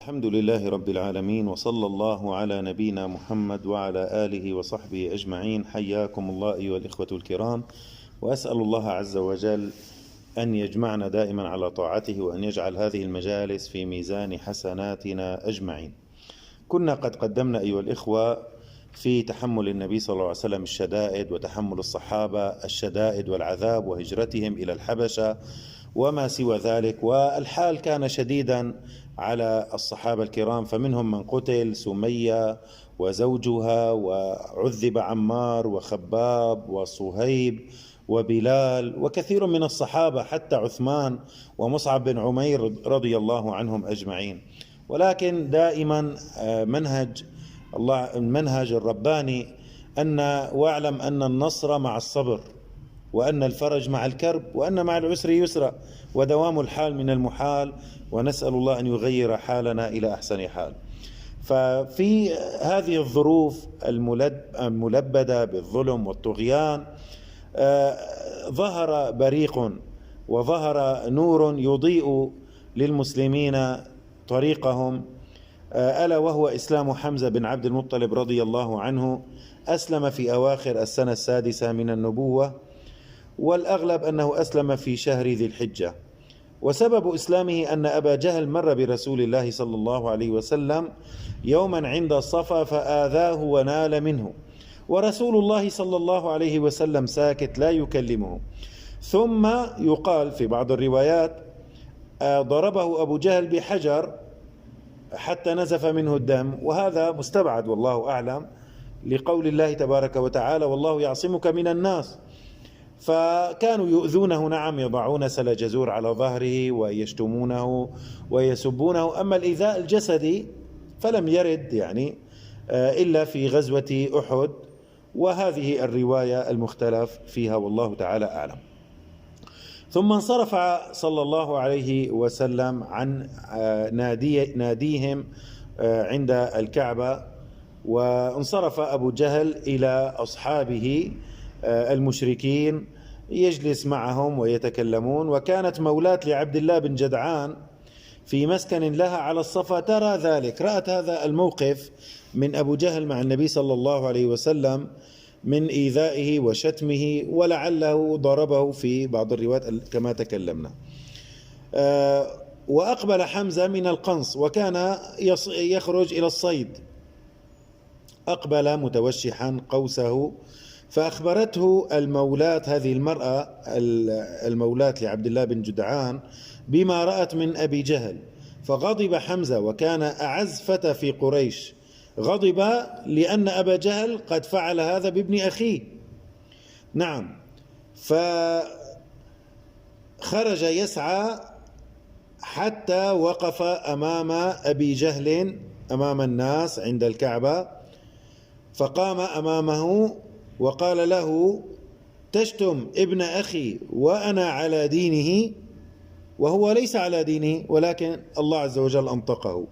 الحمد لله رب العالمين، وصلى الله على نبينا محمد وعلى آله وصحبه أجمعين. حياكم الله أيها الإخوة الكرام، وأسأل الله عز وجل أن يجمعنا دائما على طاعته، وأن يجعل هذه المجالس في ميزان حسناتنا أجمعين. كنا قد قدمنا أيها الإخوة في تحمل النبي صلى الله عليه وسلم الشدائد، وتحمل الصحابة الشدائد والعذاب، وهجرتهم إلى الحبشة وما سوى ذلك. والحال كان شديدا على الصحابة الكرام، فمنهم من قتل، سمية وزوجها، وعذب عمار وخباب وصهيب وبلال وكثير من الصحابة، حتى عثمان ومصعب بن عمير رضي الله عنهم أجمعين. ولكن دائما المنهج الرباني واعلم أن النصر مع الصبر، وأن الفرج مع الكرب، وأن مع العسر يسرا، ودوام الحال من المحال، ونسأل الله أن يغير حالنا إلى أحسن حال. ففي هذه الظروف الملبدة بالظلم والطغيان ظهر بريق وظهر نور يضيء للمسلمين طريقهم، ألا وهو إسلام حمزة بن عبد المطلب رضي الله عنه. أسلم في أواخر السنة السادسة من النبوة، والأغلب أنه أسلم في شهر ذي الحجة. وسبب إسلامه أن أبا جهل مر برسول الله صلى الله عليه وسلم يوما عند الصفا فآذاه ونال منه، ورسول الله صلى الله عليه وسلم ساكت لا يكلمه. ثم يقال في بعض الروايات ضربه أبو جهل بحجر حتى نزف منه الدم، وهذا مستبعد والله أعلم، لقول الله تبارك وتعالى: والله يعصمك من الناس. فكانوا يؤذونه، نعم، يضعون سل جزور على ظهره ويشتمونه ويسبونه. أما الإيذاء الجسدي فلم يرد إلا في غزوة أحد، وهذه الرواية المختلف فيها والله تعالى أعلم. ثم انصرف صلى الله عليه وسلم عن ناديهم عند الكعبة، وانصرف أبو جهل إلى أصحابه المشركين يجلس معهم ويتكلمون. وكانت مولاة لعبد الله بن جدعان في مسكن لها على الصفا ترى ذلك، رأت هذا الموقف من أبو جهل مع النبي صلى الله عليه وسلم من إيذائه وشتمه، ولعله ضربه في بعض الروايات كما تكلمنا. وأقبل حمزة من القنص، وكان يخرج إلى الصيد، أقبل متوشحا قوسه، فأخبرته المولاة، هذه المرأة المولاة لعبد الله بن جدعان، بما رأت من أبي جهل. فغضب حمزة، وكان أعز فتى في قريش، غضب لأن أبا جهل قد فعل هذا بابن أخيه. نعم، فخرج يسعى حتى وقف أمام أبي جهل أمام الناس عند الكعبة، فقام أمامه وقال له: تشتم ابن أخي وأنا على دينه؟ وهو ليس على دينه، ولكن الله عز وجل أنطقه.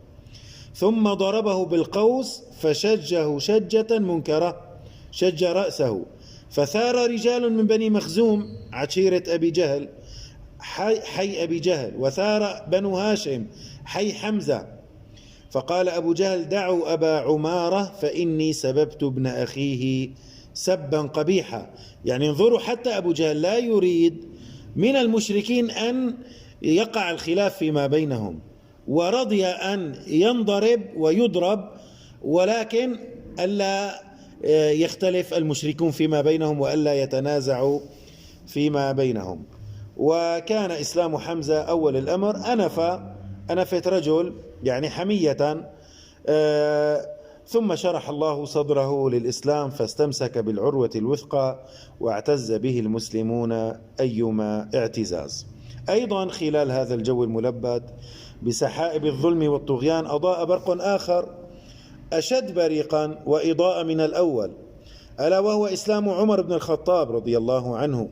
ثم ضربه بالقوس فشجه شجة منكرة، شج رأسه، فثار رجال من بني مخزوم عشيرة أبي جهل حي أبي جهل، وثار بنو هاشم حي حمزة، فقال أبو جهل: دعوا أبا عمارة فإني سببت ابن أخيه سبا قبيحا. انظروا، حتى أبو جهل لا يريد من المشركين أن يقع الخلاف فيما بينهم، ورضي أن ينضرب ويضرب، ولكن ألا يختلف المشركون فيما بينهم، وألا يتنازعوا فيما بينهم. وكان إسلام حمزة أول الأمر أنفت رجل حمية، ثم شرح الله صدره للإسلام، فاستمسك بالعروة الوثقى، واعتز به المسلمون أيما اعتزاز. أيضا خلال هذا الجو الملبد بسحائب الظلم والطغيان أضاء برق آخر أشد بريقا وإضاءة من الأول، ألا وهو إسلام عمر بن الخطاب رضي الله عنه.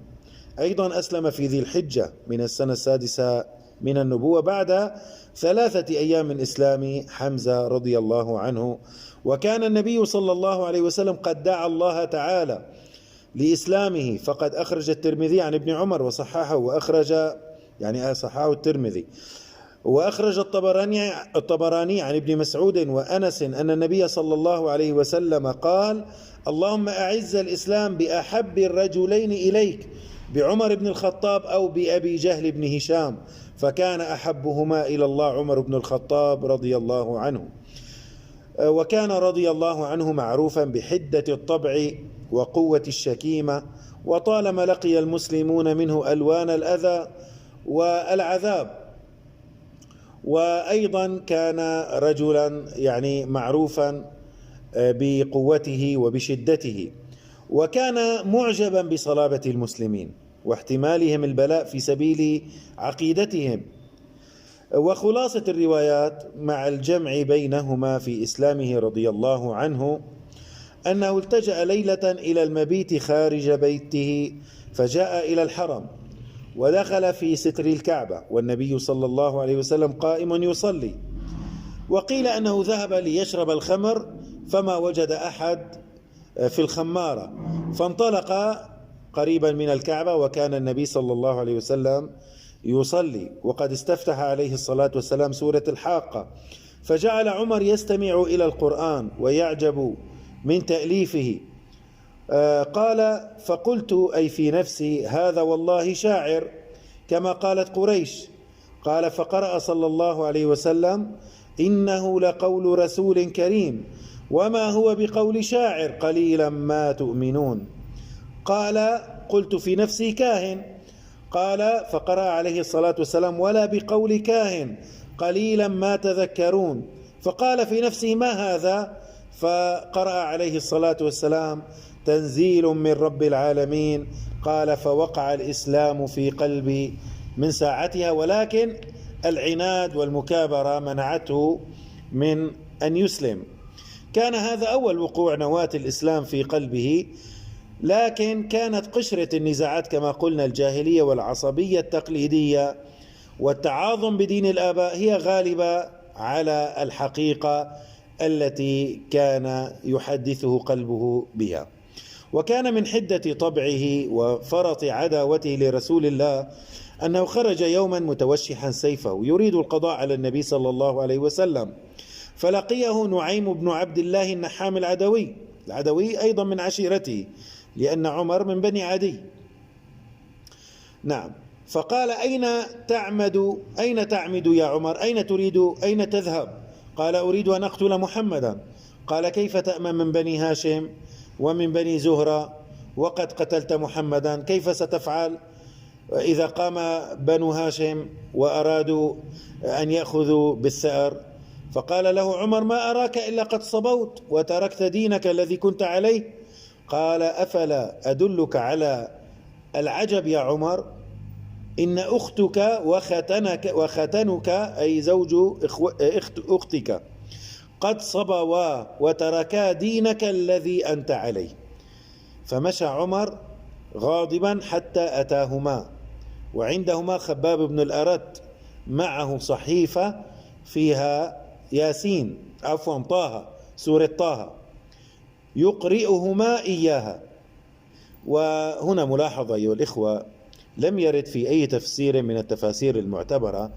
أيضا أسلم في ذي الحجة من السنة السادسة من النبوة بعد 3 أيام من إسلام حمزة رضي الله عنه. وكان النبي صلى الله عليه وسلم قد دعا الله تعالى لإسلامه، فقد أخرج الترمذي عن ابن عمر وصححه، صححه الترمذي، وأخرج الطبراني عن ابن مسعود وأنس أن النبي صلى الله عليه وسلم قال: اللهم أعز الإسلام بأحب الرجلين إليك، بعمر بن الخطاب أو بأبي جهل بن هشام، فكان أحبهما إلى الله عمر بن الخطاب رضي الله عنه. وكان رضي الله عنه معروفا بحدة الطبع وقوة الشكيمة، وطالما لقي المسلمون منه ألوان الأذى والعذاب. وأيضا كان رجلا يعني معروفا بقوته وبشدته، وكان معجبا بصلابة المسلمين واحتمالهم البلاء في سبيل عقيدتهم. وخلاصة الروايات مع الجمع بينهما في إسلامه رضي الله عنه أنه التجأ ليلة إلى المبيت خارج بيته، فجاء إلى الحرم ودخل في ستر الكعبة والنبي صلى الله عليه وسلم قائم يصلي، وقيل أنه ذهب ليشرب الخمر فما وجد أحد في الخمارة، فانطلق قريبا من الكعبة وكان النبي صلى الله عليه وسلم يصلي وقد استفتح عليه الصلاة والسلام سورة الحاقة، فجعل عمر يستمع إلى القرآن ويعجب من تأليفه. قال: فقلت أي في نفسي هذا والله شاعر كما قالت قريش. قال: فقرأ صلى الله عليه وسلم: إنه لقول رسول كريم وما هو بقول شاعر قليلا ما تؤمنون. قال: قلت في نفسي كاهن. قال: فقرأ عليه الصلاة والسلام: ولا بقول كاهن قليلا ما تذكرون. فقال في نفسه: ما هذا؟ فقرأ عليه الصلاة والسلام: تنزيل من رب العالمين. قال: فوقع الإسلام في قلبي من ساعتها، ولكن العناد والمكابرة منعته من أن يسلم. كان هذا أول وقوع نواة الإسلام في قلبه، لكن كانت قشرة النزاعات كما قلنا الجاهلية والعصبية التقليدية والتعاظم بدين الآباء هي غالبة على الحقيقة التي كان يحدثه قلبه بها. وكان من حدة طبعه وفرط عداوته لرسول الله أنه خرج يوما متوشحا سيفه يريد القضاء على النبي صلى الله عليه وسلم، فلقيه نعيم بن عبد الله النحام العدوي أيضا من عشيرته، لأن عمر من بني عدي. نعم. فقال: أين تعمد يا عمر؟ أين تريد؟ أين تذهب؟ قال: أريد أن أقتل محمدا. قال: كيف تأمن من بني هاشم ومن بني زهرة وقد قتلت محمدا؟ كيف ستفعل إذا قام بنو هاشم وأرادوا أن يأخذوا بالثأر؟ فقال له عمر: ما أراك إلا قد صبوت وتركت دينك الذي كنت عليه. قال: أفلا أدلك على العجب يا عمر؟ إن أختك وختنك أي زوج أختك قد صبوا وتركا دينك الذي أنت عليه. فمشى عمر غاضبا حتى أتاهما، وعندهما خباب بن الأرت معه صحيفة فيها طه، سورة طه، يقرئهما إياها. وهنا ملاحظة أيها الإخوة، لم يرد في أي تفسير من التفاسير المعتبرة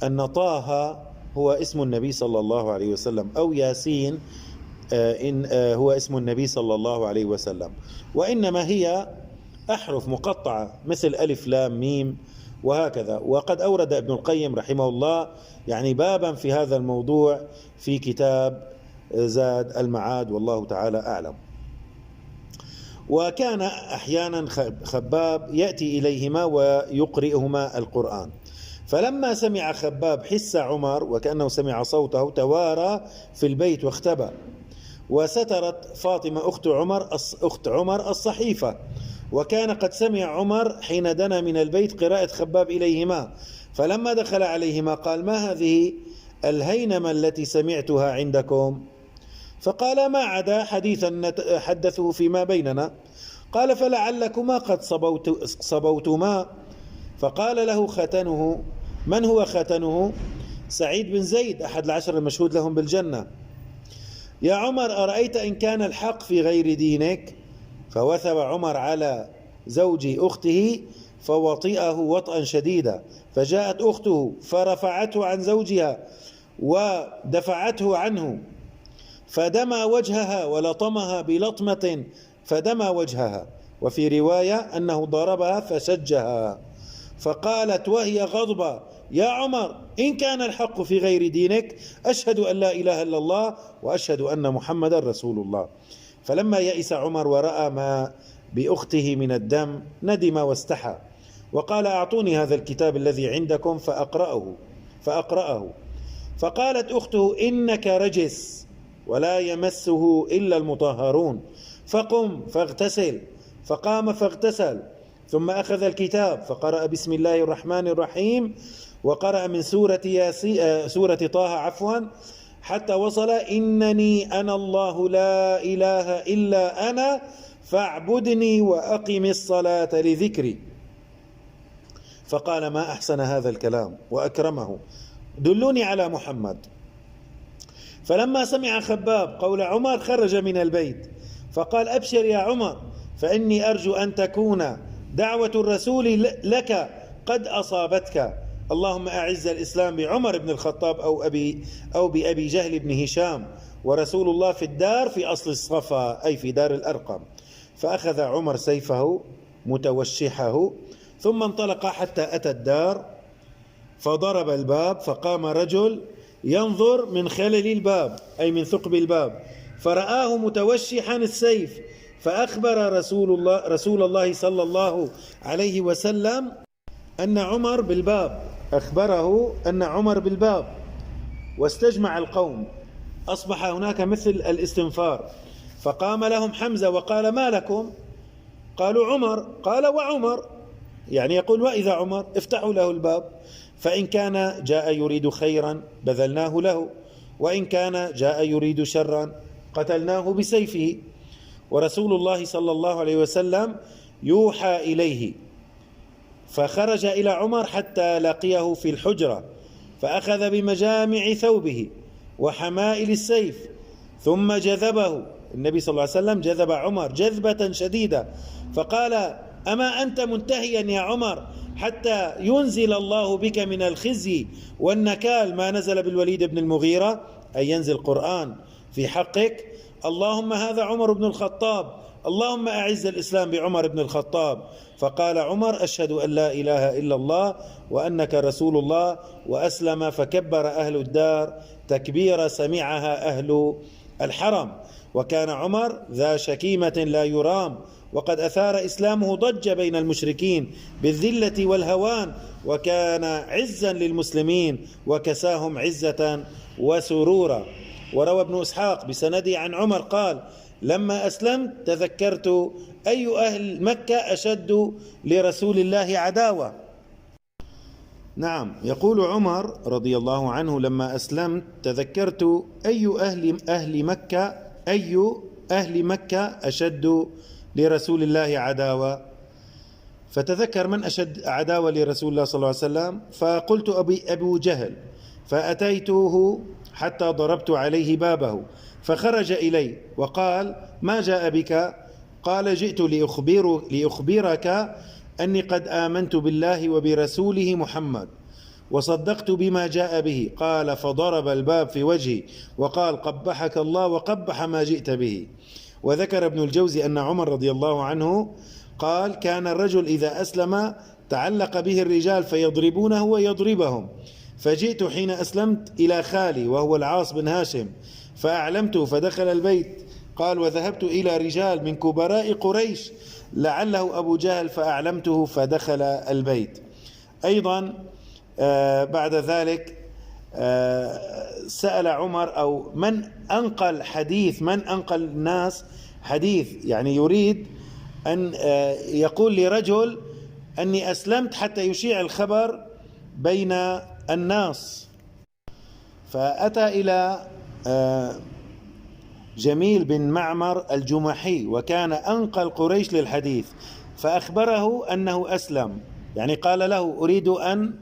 أن طه هو اسم النبي صلى الله عليه وسلم أو ياسين هو اسم النبي صلى الله عليه وسلم، وإنما هي أحرف مقطعة مثل ألف لام ميم وهكذا. وقد أورد ابن القيم رحمه الله يعني بابا في هذا الموضوع في كتاب زاد المعاد، والله تعالى أعلم. وكان أحيانا خباب يأتي إليهما ويقرئهما القرآن، فلما سمع خباب حس عمر وكأنه سمع صوته توارى في البيت واختبأ، وسترت فاطمة أخت عمر الصحيفة، وكان قد سمع عمر حين دنا من البيت قراءة خباب إليهما، فلما دخل عليهما قال: ما هذه الهينمة التي سمعتها عندكم؟ فقال: ما عدا حديثا حدثه فيما بيننا. قال: فلعلكما قد صبوتما. فقال له ختنه: من هو ختنه؟ سعيد بن زيد أحد العشر المشهود لهم بالجنة. يا عمر أرأيت إن كان الحق في غير دينك؟ فوثب عمر على زوج أخته فوطئه وطئا شديدا، فجاءت أخته فرفعته عن زوجها ودفعته عنه، فدمى وجهها ولطمها بلطمة فدمى وجهها. وفي رواية أنه ضربها فشجها، فقالت وهي غضبة: يا عمر، إن كان الحق في غير دينك أشهد أن لا إله إلا الله وأشهد أن محمدا رسول الله. فلما يئس عمر ورأى ما بأخته من الدم ندم واستحى، وقال: أعطوني هذا الكتاب الذي عندكم فأقرأه. فقالت أخته: إنك رجس ولا يمسه إلا المطهرون، فقم فاغتسل. فقام فاغتسل، ثم أخذ الكتاب فقرأ بسم الله الرحمن الرحيم، وقرأ من سورة طه حتى وصل: إنني أنا الله لا إله إلا أنا فاعبدني وأقم الصلاة لذكري. فقال: ما أحسن هذا الكلام وأكرمه، دلوني على محمد. فلما سمع خباب قول عمر خرج من البيت فقال: أبشر يا عمر، فإني أرجو أن تكون دعوة الرسول لك قد أصابتك، اللهم أعز الإسلام بعمر بن الخطاب أو بأبي جهل بن هشام، ورسول الله في الدار في أصل الصفا، أي في دار الأرقم. فأخذ عمر سيفه متوشحه، ثم انطلق حتى أتى الدار فضرب الباب، فقام رجل ينظر من خلل الباب، أي من ثقب الباب، فرآه متوشحا السيف، فأخبر رسول الله صلى الله عليه وسلم أن عمر بالباب، أخبره أن عمر بالباب، واستجمع القوم، أصبح هناك مثل الاستنفار. فقام لهم حمزة وقال: ما لكم؟ قالوا: عمر. قال: وعمر، يعني يقول: وإذا عمر افتحوا له الباب، فإن كان جاء يريد خيرا بذلناه له، وإن كان جاء يريد شرا قتلناه بسيفه. ورسول الله صلى الله عليه وسلم يوحى إليه، فخرج إلى عمر حتى لقيه في الحجرة، فأخذ بمجامع ثوبه وحمائل السيف، ثم جذبه. النبي صلى الله عليه وسلم جذب عمر جذبة شديدة، فقال: أما أنت منتهيا يا عمر حتى ينزل الله بك من الخزي والنكال ما نزل بالوليد بن المغيرة، أي ينزل القرآن في حقك؟ اللهم هذا عمر بن الخطاب، اللهم أعز الإسلام بعمر بن الخطاب. فقال عمر: أشهد أن لا إله إلا الله وأنك رسول الله، وأسلم، فكبر أهل الدار تكبير سمعها أهل الحرم. وكان عمر ذا شكيمة لا يرام، وقد أثار إسلامه ضج بين المشركين بالذلة والهوان، وكان عزا للمسلمين وكساهم عزة وسرورا. وروى ابن إسحاق بسنده عن عمر قال: لما أسلمت تذكرت أي أهل مكة أشد لرسول الله عداوة. نعم، يقول عمر رضي الله عنه: لما أسلمت تذكرت أي أهل مكة أشد لرسول الله عداوة. فتذكر من أشد عداوة لرسول الله صلى الله عليه وسلم، فقلت: أبو جهل. فأتيته حتى ضربت عليه بابه، فخرج إلي وقال: ما جاء بك؟ قال: جئت لأخبرك أني قد آمنت بالله وبرسوله محمد وصدقت بما جاء به. قال: فضرب الباب في وجهي وقال: قبحك الله وقبح ما جئت به. وذكر ابن الجوزي أن عمر رضي الله عنه قال: كان الرجل إذا أسلم تعلق به الرجال فيضربونه ويضربهم، فجئت حين أسلمت إلى خالي وهو العاص بن هاشم فأعلمته فدخل البيت. قال: وذهبت إلى رجال من كبراء قريش لعله أبو جهل فأعلمته فدخل البيت. أيضا بعد ذلك سأل عمر، أو من أنقل الناس حديث، يعني يريد أن يقول لرجل أني أسلمت حتى يشيع الخبر بين الناس. فأتى إلى جميل بن معمر الجمحي، وكان أنقل قريش للحديث، فأخبره أنه أسلم، يعني قال له: أريد أن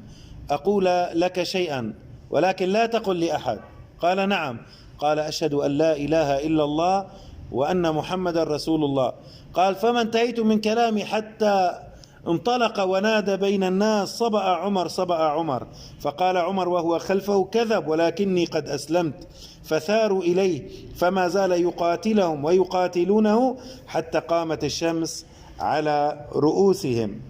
أقول لك شيئا ولكن لا تقل لأحد. قال: نعم. قال: أشهد أن لا إله إلا الله وأن محمد رسول الله. قال: فما انتهيت من كلامي حتى انطلق ونادى بين الناس: صبأ عمر، صبأ عمر. فقال عمر وهو خلفه: كذب، ولكني قد أسلمت. فثاروا إليه، فما زال يقاتلهم ويقاتلونه حتى قامت الشمس على رؤوسهم.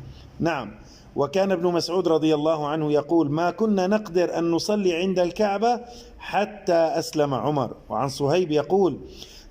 نعم. وكان ابن مسعود رضي الله عنه يقول: ما كنا نقدر أن نصلي عند الكعبة حتى أسلم عمر. وعن صهيب يقول: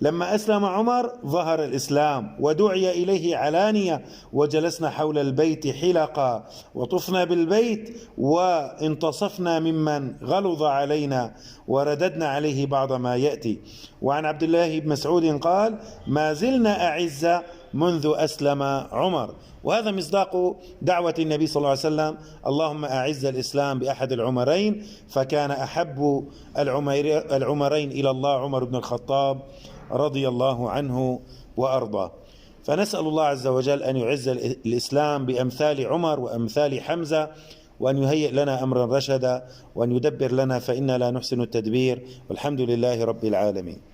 لما أسلم عمر ظهر الإسلام ودعي إليه علانية، وجلسنا حول البيت حلقا، وطفنا بالبيت، وانتصفنا ممن غلظ علينا، ورددنا عليه بعض ما يأتي. وعن عبد الله بن مسعود قال: ما زلنا أعز منذ أسلم عمر. وهذا مصداق دعوة النبي صلى الله عليه وسلم: اللهم أعز الإسلام بأحد العمرين. فكان أحب العمرين إلى الله عمر بن الخطاب رضي الله عنه وأرضاه. فنسأل الله عز وجل أن يعز الإسلام بأمثال عمر وأمثال حمزة، وأن يهيئ لنا أمرا رشدا، وأن يدبر لنا، فإنا لا نحسن التدبير، والحمد لله رب العالمين.